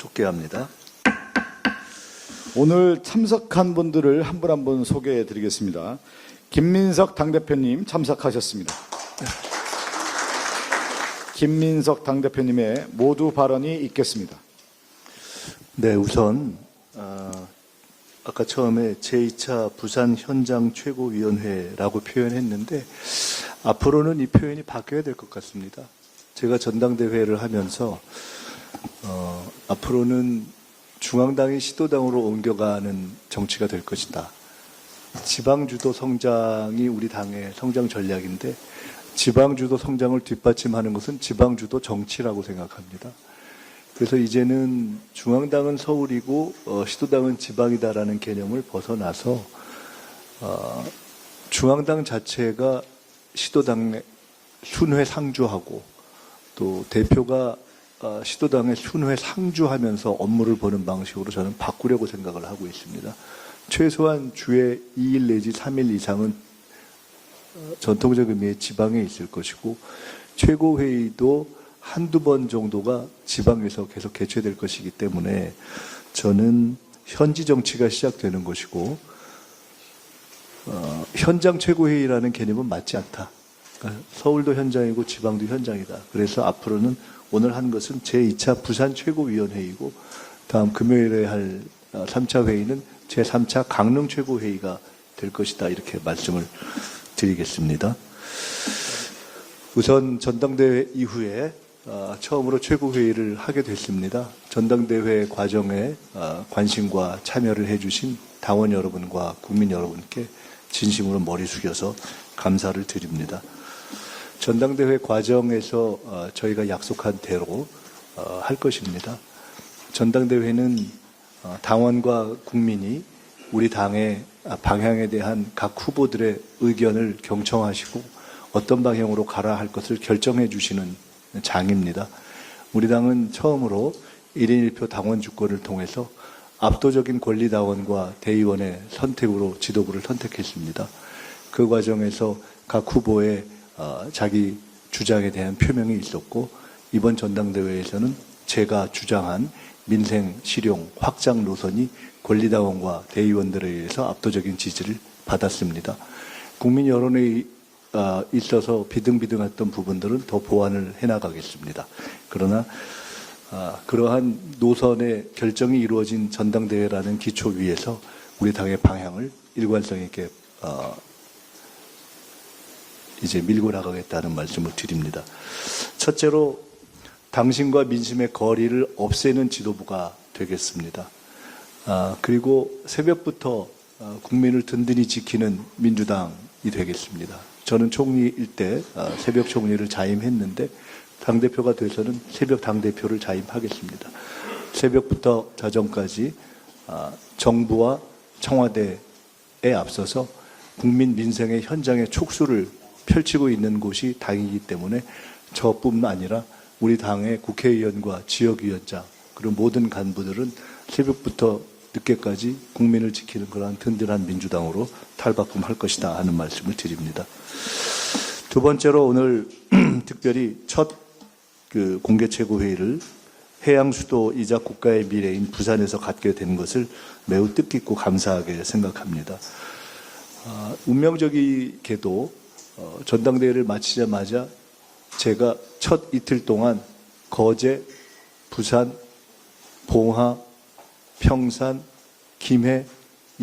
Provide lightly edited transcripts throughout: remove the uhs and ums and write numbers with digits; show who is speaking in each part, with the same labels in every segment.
Speaker 1: 속개합니다.
Speaker 2: 오늘 참석한 분들을 한 분 한 분 소개해 드리겠습니다. 김민석 당대표님 참석하셨습니다. 김민석 당대표님의 모두 발언이 있겠습니다.
Speaker 1: 네, 우선 아까 처음에 제2차 부산 현장 최고위원회라고 표현했는데 앞으로는 이 표현이 바뀌어야 될 것 같습니다. 제가 전당대회를 하면서 앞으로는 중앙당이 시도당으로 옮겨가는 정치가 될 것이다. 지방주도 성장이 우리 당의 성장 전략인데 지방주도 성장을 뒷받침하는 것은 지방주도 정치라고 생각합니다. 그래서 이제는 중앙당은 서울이고 시도당은 지방이다라는 개념을 벗어나서 중앙당 자체가 시도당의 순회 상주하고 또 대표가 시도당의 순회 상주하면서 업무를 보는 방식으로 저는 바꾸려고 생각을 하고 있습니다. 최소한 주에 2일 내지 3일 이상은 전통적 의미의 지방에 있을 것이고 최고회의도 한두 번 정도가 지방에서 계속 개최될 것이기 때문에 저는 현지 정치가 시작되는 것이고 현장 최고회의라는 개념은 맞지 않다. 그러니까 서울도 현장이고 지방도 현장이다. 그래서 앞으로는 오늘 한 것은 제2차 부산 최고위원회의고 다음 금요일에 할 3차 회의는 제3차 강릉 최고회의가 될 것이다. 이렇게 말씀을 드리겠습니다. 우선 전당대회 이후에 처음으로 최고회의를 하게 됐습니다. 전당대회 과정에 관심과 참여를 해주신 당원 여러분과 국민 여러분께 진심으로 머리 숙여서 감사를 드립니다. 전당대회 과정에서 저희가 약속한 대로 할 것입니다. 전당대회는 당원과 국민이 우리 당의 방향에 대한 각 후보들의 의견을 경청하시고 어떤 방향으로 가라 할 것을 결정해 주시는 장입니다. 우리 당은 처음으로 1인 1표 당원 주권을 통해서 압도적인 권리당원과 대의원의 선택으로 지도부를 선택했습니다. 그 과정에서 각 후보의 자기 주장에 대한 표명이 있었고 이번 전당대회에서는 제가 주장한 민생 실용 확장 노선이 권리당원과 대의원들에 의해서 압도적인 지지를 받았습니다. 국민 여론에 있어서 비등비등했던 부분들은 더 보완을 해나가겠습니다. 그러나 그러한 노선의 결정이 이루어진 전당대회라는 기초 위에서 우리 당의 방향을 일관성 있게 이제 밀고 나가겠다는 말씀을 드립니다. 첫째로 당신과 민심의 거리를 없애는 지도부가 되겠습니다. 그리고 새벽부터 국민을 든든히 지키는 민주당이 되겠습니다. 저는 총리일 때 새벽 총리를 자임했는데 당대표가 돼서는 새벽 당대표를 자임하겠습니다. 새벽부터 자정까지 정부와 청와대에 앞서서 국민 민생의 현장의 촉수를 펼치고 있는 곳이 당이기 때문에 저뿐만 아니라 우리 당의 국회의원과 지역위원장 그리고 모든 간부들은 새벽부터 늦게까지 국민을 지키는 그러한 든든한 민주당으로 탈바꿈할 것이다 하는 말씀을 드립니다. 두 번째로 오늘 특별히 첫 공개 최고회의를 해양 수도이자 국가의 미래인 부산에서 갖게 된 것을 매우 뜻깊고 감사하게 생각합니다. 운명적이게도 전당대회를 마치자마자 제가 첫 이틀 동안 거제, 부산, 봉화, 평산, 김해,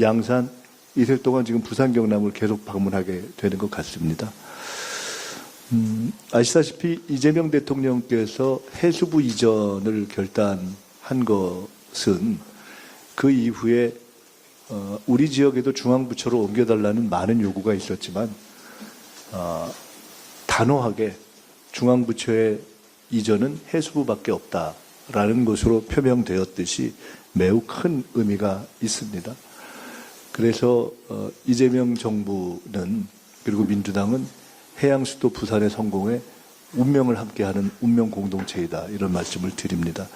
Speaker 1: 양산 이틀 동안 지금 부산 경남을 계속 방문하게 되는 것 같습니다. 아시다시피 이재명 대통령께서 해수부 이전을 결단한 것은 그 이후에 우리 지역에도 중앙부처로 옮겨달라는 많은 요구가 있었지만 단호하게 중앙부처의 이전은 해수부밖에 없다라는 것으로 표명되었듯이 매우 큰 의미가 있습니다. 그래서 이재명 정부는 그리고 민주당은 해양 수도 부산의 성공에 운명을 함께하는 운명 공동체이다 이런 말씀을 드립니다.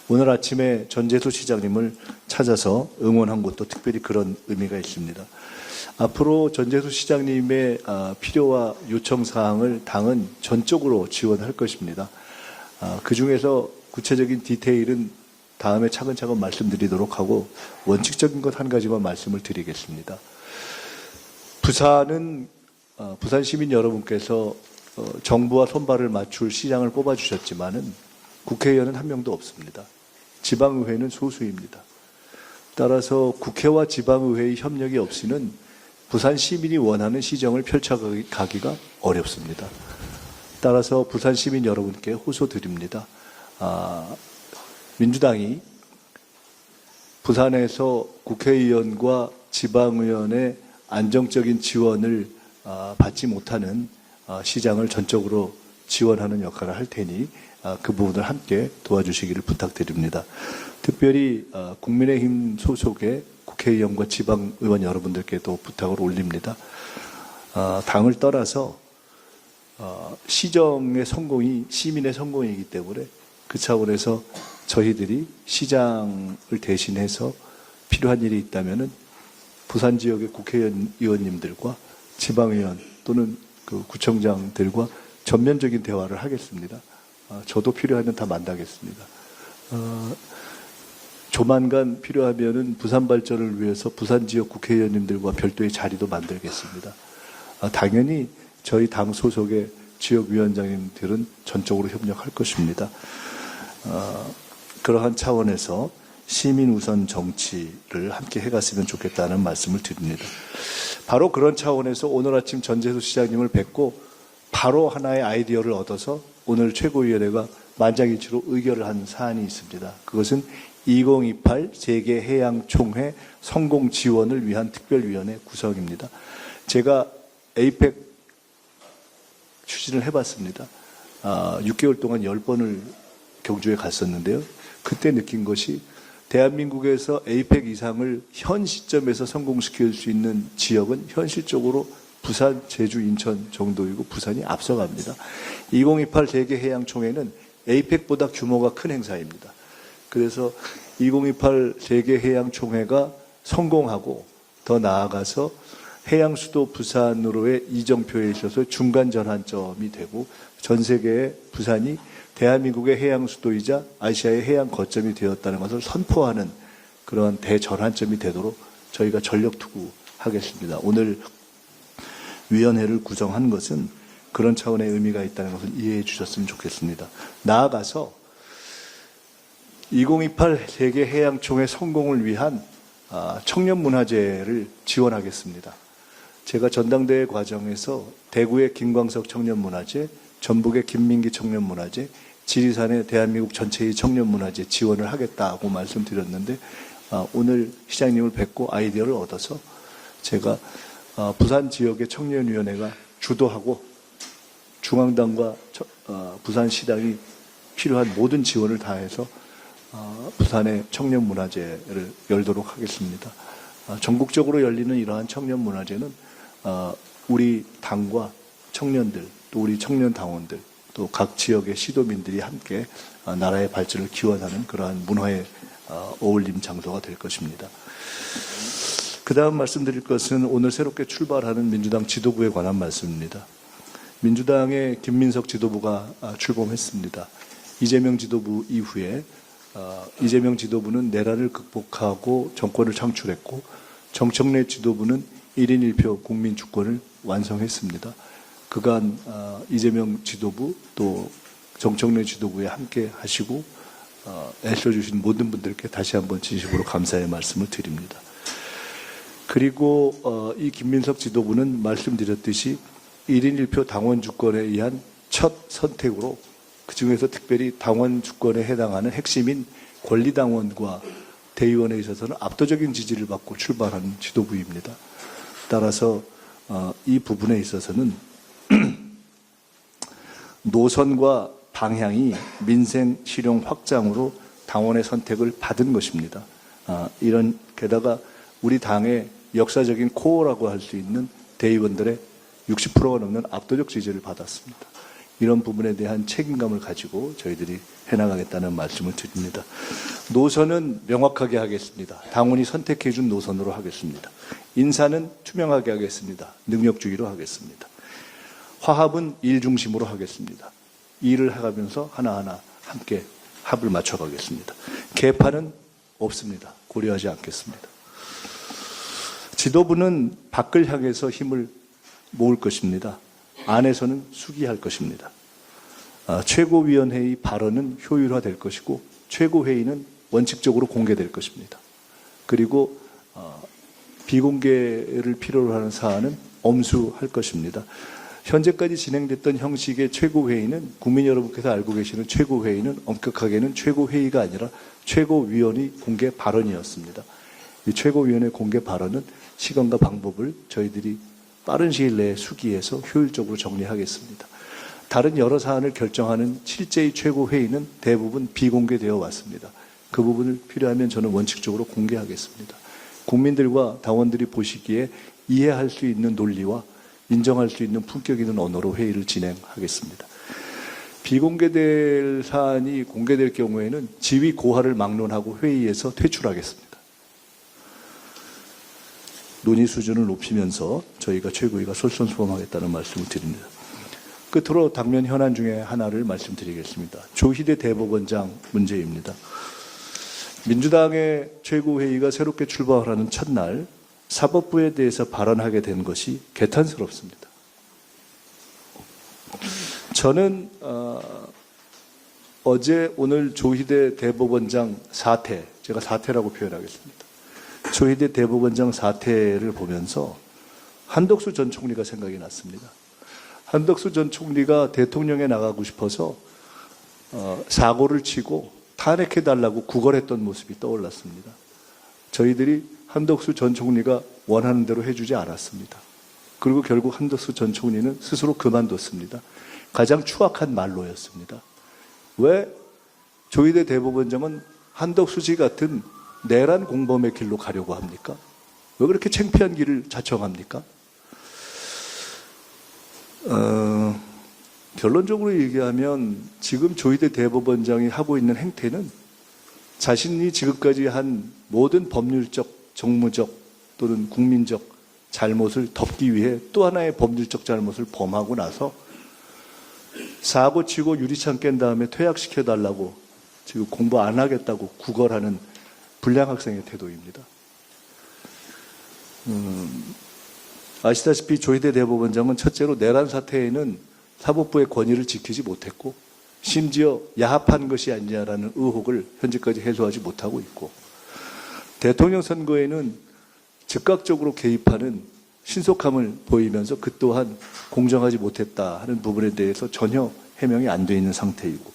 Speaker 1: 오늘 아침에 전재수 시장님을 찾아서 응원한 것도 특별히 그런 의미가 있습니다. 앞으로 전재수 시장님의 필요와 요청 사항을 당은 전적으로 지원할 것입니다. 그중에서 구체적인 디테일은 다음에 차근차근 말씀드리도록 하고 원칙적인 것 한 가지만 말씀을 드리겠습니다. 부산 시민 여러분께서 정부와 손발을 맞출 시장을 뽑아주셨지만은 국회의원은 한 명도 없습니다. 지방의회는 소수입니다. 따라서 국회와 지방의회의 협력이 없이는 부산 시민이 원하는 시정을 펼쳐가기가 어렵습니다. 따라서 부산 시민 여러분께 호소드립니다. 민주당이 부산에서 국회의원과 지방의원의 안정적인 지원을 받지 못하는 시장을 전적으로 지원하는 역할을 할 테니 그 부분을 함께 도와주시기를 부탁드립니다. 특별히 국민의힘 소속의 국회의원과 지방의원 여러분들께도 부탁을 올립니다. 당을 떠나서 시정의 성공이 시민의 성공이기 때문에 그 차원에서 저희들이 시장을 대신해서 필요한 일이 있다면은 부산 지역의 국회의원님들과 지방의원 또는 그 구청장들과 전면적인 대화를 하겠습니다. 저도 필요하면 다 만나겠습니다. 조만간 필요하면은 부산 발전을 위해서 부산 지역 국회의원님들과 별도의 자리도 만들겠습니다. 당연히 저희 당 소속의 지역위원장님들은 전적으로 협력할 것입니다. 그러한 차원에서 시민 우선 정치를 함께 해갔으면 좋겠다는 말씀을 드립니다. 바로 그런 차원에서 오늘 아침 전재수 시장님을 뵙고 바로 하나의 아이디어를 얻어서 오늘 최고위원회가 만장일치로 의결을 한 사안이 있습니다. 그것은 2028 세계해양총회 성공 지원을 위한 특별위원회 구성입니다. 제가 에이펙 추진을 해봤습니다. 6개월 동안 10번을 경주에 갔었는데요. 그때 느낀 것이 대한민국에서 에이펙 이상을 현 시점에서 성공시킬 수 있는 지역은 현실적으로 부산, 제주, 인천 정도이고 부산이 앞서갑니다. 2028 세계해양총회는 에이펙보다 규모가 큰 행사입니다. 그래서 2028 세계해양총회가 성공하고 더 나아가서 해양수도 부산으로의 이정표에 있어서 중간 전환점이 되고 전 세계의 부산이 대한민국의 해양수도이자 아시아의 해양 거점이 되었다는 것을 선포하는 그런 대전환점이 되도록 저희가 전력 투구하겠습니다. 오늘 위원회를 구성한 것은 그런 차원의 의미가 있다는 것을 이해해 주셨으면 좋겠습니다. 나아가서 2028 세계해양총회 성공을 위한 청년문화제를 지원하겠습니다. 제가 전당대회 과정에서 대구의 김광석 청년문화제, 전북의 김민기 청년문화제, 지리산의 대한민국 전체의 청년문화제 지원을 하겠다고 말씀드렸는데 오늘 시장님을 뵙고 아이디어를 얻어서 제가 부산 지역의 청년위원회가 주도하고 중앙당과 부산시당이 필요한 모든 지원을 다해서 부산의 청년문화제를 열도록 하겠습니다. 전국적으로 열리는 이러한 청년문화제는 우리 당과 청년들 또 우리 청년 당원들 또 각 지역의 시도민들이 함께 나라의 발전을 기원하는 그러한 문화의 어울림 장소가 될 것입니다. 그 다음 말씀드릴 것은 오늘 새롭게 출발하는 민주당 지도부에 관한 말씀입니다. 민주당의 김민석 지도부가 출범했습니다. 이재명 지도부 이후에 이재명 지도부는 내란을 극복하고 정권을 창출했고 정청래 지도부는 1인 1표 국민 주권을 완성했습니다. 그간 이재명 지도부 또 정청래 지도부에 함께 하시고 애써주신 모든 분들께 다시 한번 진심으로 감사의 말씀을 드립니다. 그리고 이 김민석 지도부는 말씀드렸듯이 1인 1표 당원 주권에 의한 첫 선택으로 그중에서 특별히 당원 주권에 해당하는 핵심인 권리당원과 대의원에 있어서는 압도적인 지지를 받고 출발한 지도부입니다. 따라서 이 부분에 있어서는 노선과 방향이 민생 실용 확장으로 당원의 선택을 받은 것입니다. 게다가 우리 당의 역사적인 코어라고 할 수 있는 대의원들의 60%가 넘는 압도적 지지를 받았습니다. 이런 부분에 대한 책임감을 가지고 저희들이 해나가겠다는 말씀을 드립니다. 노선은 명확하게 하겠습니다. 당원이 선택해 준 노선으로 하겠습니다. 인사는 투명하게 하겠습니다. 능력주의로 하겠습니다. 화합은 일 중심으로 하겠습니다. 일을 해가면서 하나하나 함께 합을 맞춰가겠습니다. 개파는 없습니다. 고려하지 않겠습니다. 지도부는 밖을 향해서 힘을 모을 것입니다. 안에서는 수기할 것입니다. 최고위원회의 발언은 효율화될 것이고 최고회의는 원칙적으로 공개될 것입니다. 그리고 비공개를 필요로 하는 사안은 엄수할 것입니다. 현재까지 진행됐던 형식의 최고회의는 국민 여러분께서 알고 계시는 최고회의는 엄격하게는 최고회의가 아니라 최고위원회 공개 발언이었습니다. 이 최고위원회 공개 발언은 시간과 방법을 저희들이 빠른 시일 내에 수기해서 효율적으로 정리하겠습니다. 다른 여러 사안을 결정하는 실제의 최고회의는 대부분 비공개되어 왔습니다. 그 부분을 필요하면 저는 원칙적으로 공개하겠습니다. 국민들과 당원들이 보시기에 이해할 수 있는 논리와 인정할 수 있는 품격 있는 언어로 회의를 진행하겠습니다. 비공개될 사안이 공개될 경우에는 지위 고하를 막론하고 회의에서 퇴출하겠습니다. 논의 수준을 높이면서 저희가 최고위가 솔선수범하겠다는 말씀을 드립니다. 끝으로 당면 현안 중에 하나를 말씀드리겠습니다. 조희대 대법원장 문제입니다. 민주당의 최고회의가 새롭게 출범하는 첫날 사법부에 대해서 발언하게 된 것이 개탄스럽습니다. 저는 어제 오늘 조희대 대법원장 사퇴, 제가 사퇴라고 표현하겠습니다. 조희대 대법원장 사퇴를 보면서 한덕수 전 총리가 생각이 났습니다. 한덕수 전 총리가 대통령에 나가고 싶어서 사고를 치고 탄핵해달라고 구걸했던 모습이 떠올랐습니다. 저희들이 한덕수 전 총리가 원하는 대로 해주지 않았습니다. 그리고 결국 한덕수 전 총리는 스스로 그만뒀습니다. 가장 추악한 말로였습니다. 왜 조희대 대법원장은 한덕수 씨 같은 내란 공범의 길로 가려고 합니까? 왜 그렇게 창피한 길을 자청합니까? 결론적으로 얘기하면 지금 조희대 대법원장이 하고 있는 행태는 자신이 지금까지 한 모든 법률적, 정무적 또는 국민적 잘못을 덮기 위해 또 하나의 법률적 잘못을 범하고 나서 사고 치고 유리창 깬 다음에 퇴학시켜달라고 지금 공부 안 하겠다고 구걸하는 불량 학생의 태도입니다. 아시다시피 조희대 대법원장은 첫째로 내란 사태에는 사법부의 권위를 지키지 못했고 심지어 야합한 것이 아니냐라는 의혹을 현재까지 해소하지 못하고 있고 대통령 선거에는 즉각적으로 개입하는 신속함을 보이면서 그 또한 공정하지 못했다 하는 부분에 대해서 전혀 해명이 안 돼 있는 상태이고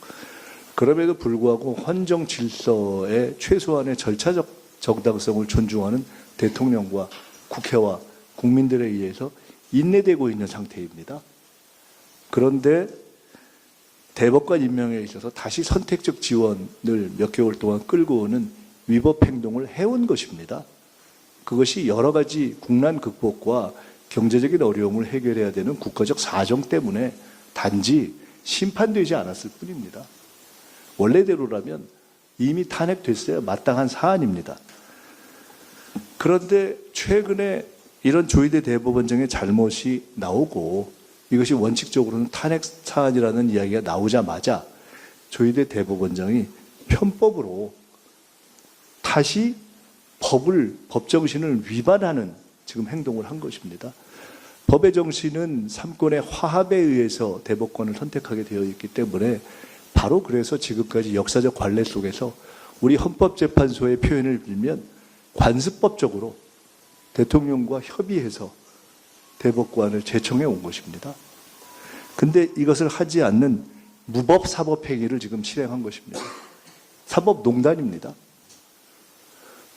Speaker 1: 그럼에도 불구하고 헌정 질서의 최소한의 절차적 정당성을 존중하는 대통령과 국회와 국민들에 의해서 인내되고 있는 상태입니다. 그런데 대법관 임명에 있어서 다시 선택적 지원을 몇 개월 동안 끌고 오는 위법 행동을 해온 것입니다. 그것이 여러 가지 국난 극복과 경제적인 어려움을 해결해야 되는 국가적 사정 때문에 단지 심판되지 않았을 뿐입니다. 원래대로라면 이미 탄핵됐어야 마땅한 사안입니다. 그런데 최근에 이런 조희대 대법원장의 잘못이 나오고 이것이 원칙적으로는 탄핵 사안이라는 이야기가 나오자마자 조희대 대법원장이 편법으로 다시 법 정신을 위반하는 지금 행동을 한 것입니다. 법의 정신은 삼권의 화합에 의해서 대법관을 선택하게 되어 있기 때문에 바로 그래서 지금까지 역사적 관례 속에서 우리 헌법재판소의 표현을 빌면 관습법적으로 대통령과 협의해서 대법관을 제청해 온 것입니다. 근데 이것을 하지 않는 무법 사법행위를 지금 실행한 것입니다. 사법농단입니다.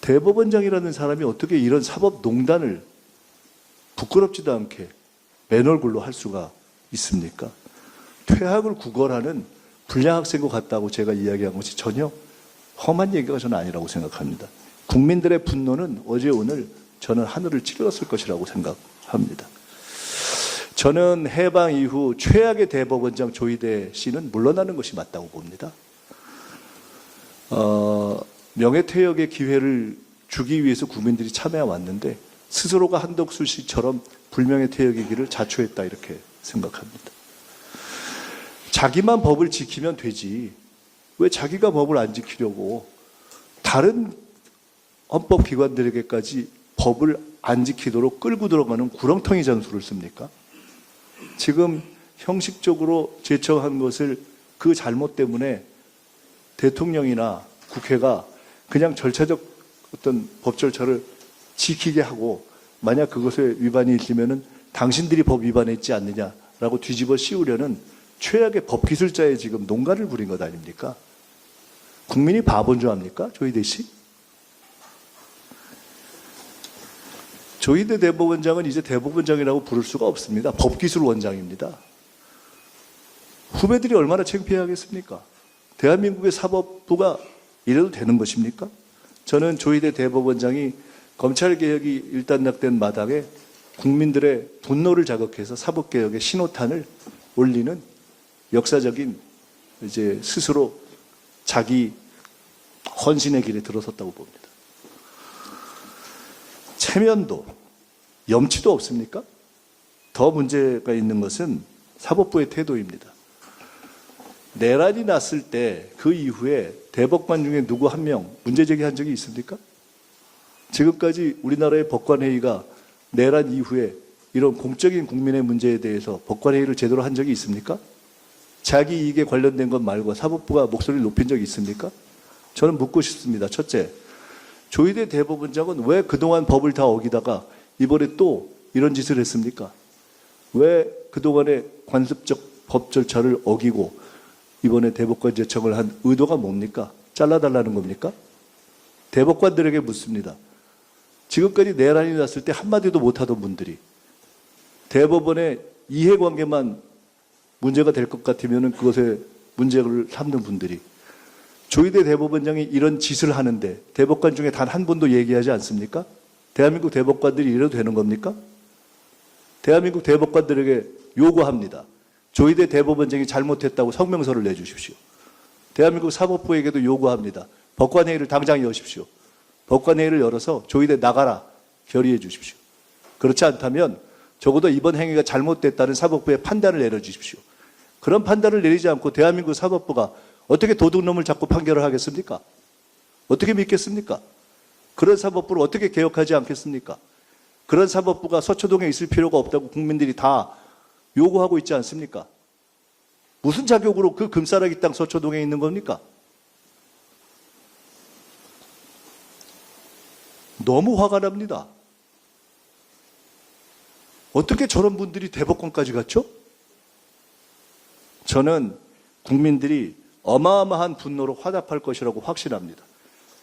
Speaker 1: 대법원장이라는 사람이 어떻게 이런 사법농단을 부끄럽지도 않게 맨 얼굴로 할 수가 있습니까? 퇴학을 구걸하는 불량 학생과 같다고 제가 이야기한 것이 전혀 험한 얘기가 저는 아니라고 생각합니다. 국민들의 분노는 어제 오늘 저는 하늘을 찔렀을 것이라고 생각합니다. 저는 해방 이후 최악의 대법원장 조희대 씨는 물러나는 것이 맞다고 봅니다. 명예퇴역의 기회를 주기 위해서 국민들이 참여해 왔는데 스스로가 한덕수 씨처럼 불명예퇴역의 길을 자초했다 이렇게 생각합니다. 자기만 법을 지키면 되지 왜 자기가 법을 안 지키려고 다른 헌법기관들에게까지 법을 안 지키도록 끌고 들어가는 구렁텅이 전술을 씁니까? 지금 형식적으로 제청한 것을 그 잘못 때문에 대통령이나 국회가 그냥 절차적 어떤 법 절차를 지키게 하고 만약 그것에 위반이 있으면은 당신들이 법 위반했지 않느냐라고 뒤집어 씌우려는 최악의 법기술자의 지금 농간을 부린 것 아닙니까? 국민이 바본 줄 압니까? 조희대 씨? 조희대 대법원장은 이제 대법원장이라고 부를 수가 없습니다. 법기술 원장입니다. 후배들이 얼마나 창피해야 하겠습니까? 대한민국의 사법부가 이래도 되는 것입니까? 저는 조희대 대법원장이 검찰개혁이 일단락된 마당에 국민들의 분노를 자극해서 사법개혁의 신호탄을 올리는 역사적인 이제 스스로 자기 헌신의 길에 들어섰다고 봅니다. 체면도 염치도 없습니까? 더 문제가 있는 것은 사법부의 태도입니다. 내란이 났을 때 그 이후에 대법관 중에 누구 한 명 문제 제기한 적이 있습니까? 지금까지 우리나라의 법관회의가 내란 이후에 이런 공적인 국민의 문제에 대해서 법관회의를 제대로 한 적이 있습니까? 자기 이익에 관련된 것 말고 사법부가 목소리를 높인 적이 있습니까? 저는 묻고 싶습니다. 첫째, 조희대 대법원장은 왜 그동안 법을 다 어기다가 이번에 또 이런 짓을 했습니까? 왜 그동안의 관습적 법 절차를 어기고 이번에 대법관 제청을 한 의도가 뭡니까? 잘라달라는 겁니까? 대법관들에게 묻습니다. 지금까지 내란이 났을 때 한마디도 못하던 분들이 대법원의 이해관계만 문제가 될 것 같으면 그것에 문제를 삼는 분들이 조희대 대법원장이 이런 짓을 하는데 대법관 중에 단 한 분도 얘기하지 않습니까? 대한민국 대법관들이 이래도 되는 겁니까? 대한민국 대법관들에게 요구합니다. 조희대 대법원장이 잘못했다고 성명서를 내주십시오. 대한민국 사법부에게도 요구합니다. 법관회의를 당장 여십시오. 법관회의를 열어서 조희대 나가라 결의해 주십시오. 그렇지 않다면 적어도 이번 행위가 잘못됐다는 사법부의 판단을 내려주십시오. 그런 판단을 내리지 않고 대한민국 사법부가 어떻게 도둑놈을 잡고 판결을 하겠습니까? 어떻게 믿겠습니까? 그런 사법부를 어떻게 개혁하지 않겠습니까? 그런 사법부가 서초동에 있을 필요가 없다고 국민들이 다 요구하고 있지 않습니까? 무슨 자격으로 그 금싸라기 땅 서초동에 있는 겁니까? 너무 화가 납니다. 어떻게 저런 분들이 대법관까지 갔죠? 저는 국민들이 어마어마한 분노로 화답할 것이라고 확신합니다.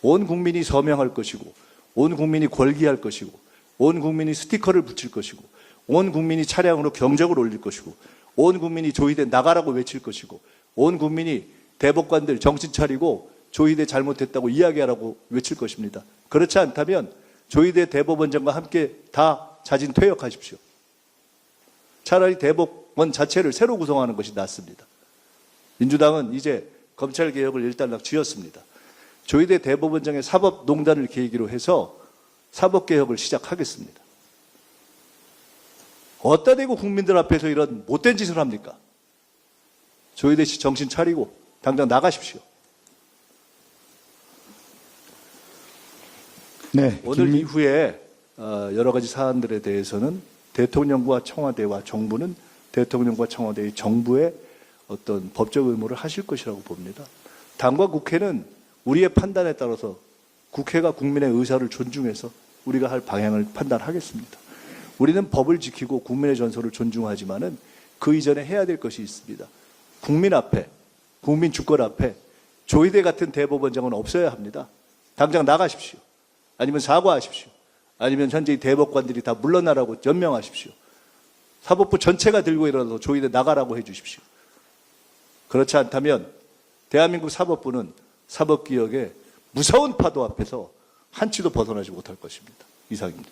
Speaker 1: 온 국민이 서명할 것이고, 온 국민이 권리할 것이고, 온 국민이 스티커를 붙일 것이고, 온 국민이 차량으로 경적을 올릴 것이고, 온 국민이 조희대 나가라고 외칠 것이고, 온 국민이 대법관들 정신 차리고 조희대 잘못했다고 이야기하라고 외칠 것입니다. 그렇지 않다면 조희대 대법원장과 함께 다 자진 퇴역하십시오. 차라리 대법원 자체를 새로 구성하는 것이 낫습니다. 민주당은 이제 검찰개혁을 일단락 지었습니다. 조희대 대법원장의 사법농단을 계기로 해서 사법개혁을 시작하겠습니다. 어디다 대고 국민들 앞에서 이런 못된 짓을 합니까? 조희대 씨 정신 차리고 당장 나가십시오.
Speaker 2: 네,
Speaker 1: 오늘 이후에 여러 가지 사안들에 대해서는 대통령과 청와대와 정부는 대통령과 청와대의 정부의 어떤 법적 의무를 하실 것이라고 봅니다. 당과 국회는 우리의 판단에 따라서 국회가 국민의 의사를 존중해서 우리가 할 방향을 판단하겠습니다. 우리는 법을 지키고 국민의 전설을 존중하지만은 그 이전에 해야 될 것이 있습니다. 국민 앞에, 국민 주권 앞에 조희대 같은 대법원장은 없어야 합니다. 당장 나가십시오. 아니면 사과하십시오. 아니면 현재 대법관들이 다 물러나라고 연명하십시오. 사법부 전체가 들고 일어나서 조희대 나가라고 해 주십시오. 그렇지 않다면 대한민국 사법부는 사법개혁의 무서운 파도 앞에서 한치도 벗어나지 못할 것입니다. 이상입니다.